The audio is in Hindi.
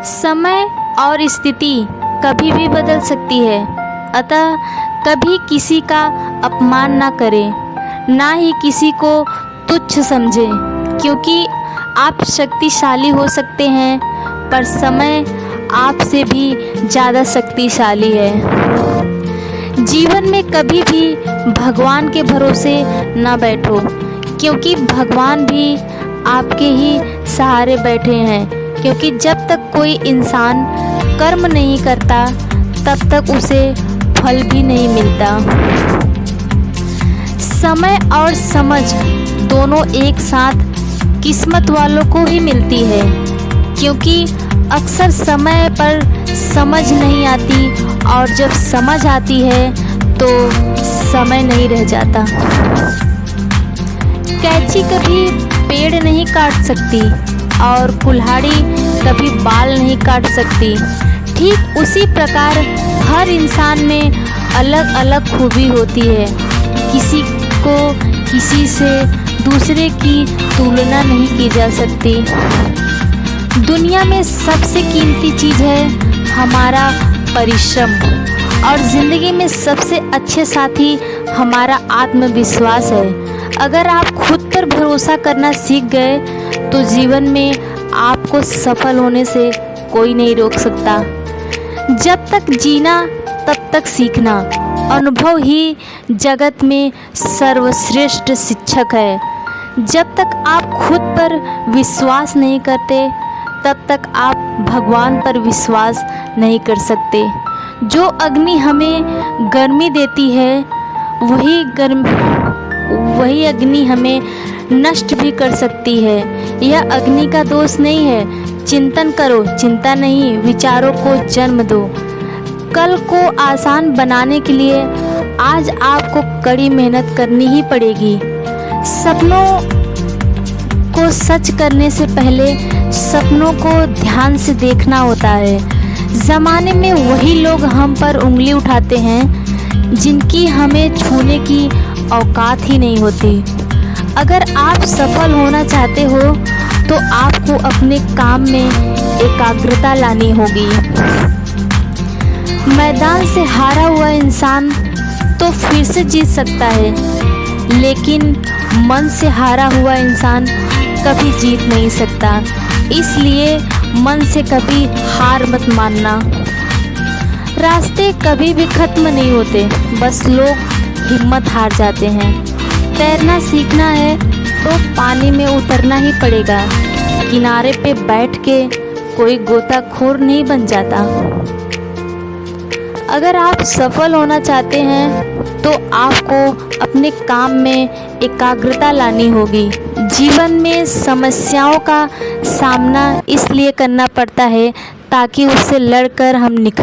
समय और स्थिति कभी भी बदल सकती है, अतः कभी किसी का अपमान ना करें, ना ही किसी को तुच्छ समझें, क्योंकि आप शक्तिशाली हो सकते हैं पर समय आपसे भी ज़्यादा शक्तिशाली है। जीवन में कभी भी भगवान के भरोसे ना बैठो, क्योंकि भगवान भी आपके ही सहारे बैठे हैं, क्योंकि जब तक कोई इंसान कर्म नहीं करता तब तक उसे फल भी नहीं मिलता। समय और समझ दोनों एक साथ किस्मत वालों को ही मिलती है, क्योंकि अक्सर समय पर समझ नहीं आती और जब समझ आती है तो समय नहीं रह जाता। कैंची कभी पेड़ नहीं काट सकती और कुल्हाड़ी कभी बाल नहीं काट सकती। ठीक उसी प्रकार हर इंसान में अलग अलग खूबी होती है। किसी को किसी से दूसरे की तुलना नहीं की जा सकती। दुनिया में सबसे कीमती चीज़ है हमारा परिश्रम, और ज़िंदगी में सबसे अच्छे साथी हमारा आत्मविश्वास है। अगर आप खुद पर भरोसा करना सीख गए तो जीवन में आपको सफल होने से कोई नहीं रोक सकता। जब तक जीना तब तक सीखना। अनुभव ही जगत में सर्वश्रेष्ठ शिक्षक है। जब तक आप खुद पर विश्वास नहीं करते तब तक आप भगवान पर विश्वास नहीं कर सकते। जो अग्नि हमें गर्मी देती है वही अग्नि हमें नष्ट भी कर सकती है। यह अग्नि का दोष नहीं है। चिंतन करो, चिंता नहीं, विचारों को जन्म दो। कल को आसान बनाने के लिए आज आपको कड़ी मेहनत करनी ही पड़ेगी। सपनों को सच करने से पहले सपनों को ध्यान से देखना होता है। ज़माने में वही लोग हम पर उंगली उठाते हैं जिनकी हमें छूने की औकात ही नहीं होती। अगर आप सफल होना चाहते हो तो आपको अपने काम में एकाग्रता लानी होगी। मैदान से हारा हुआ इंसान तो फिर से जीत सकता है, लेकिन मन से हारा हुआ इंसान कभी जीत नहीं सकता। इसलिए मन से कभी हार मत मानना। रास्ते कभी भी खत्म नहीं होते, बस लोग हिम्मत हार जाते हैं। तैरना सीखना है तो पानी में उतरना ही पड़ेगा। किनारे पे बैठ के कोई गोताखोर नहीं बन जाता। अगर आप सफल होना चाहते हैं तो आपको अपने काम में एकाग्रता लानी होगी। जीवन में समस्याओं का सामना इसलिए करना पड़ता है ताकि उससे लड़कर हम निकल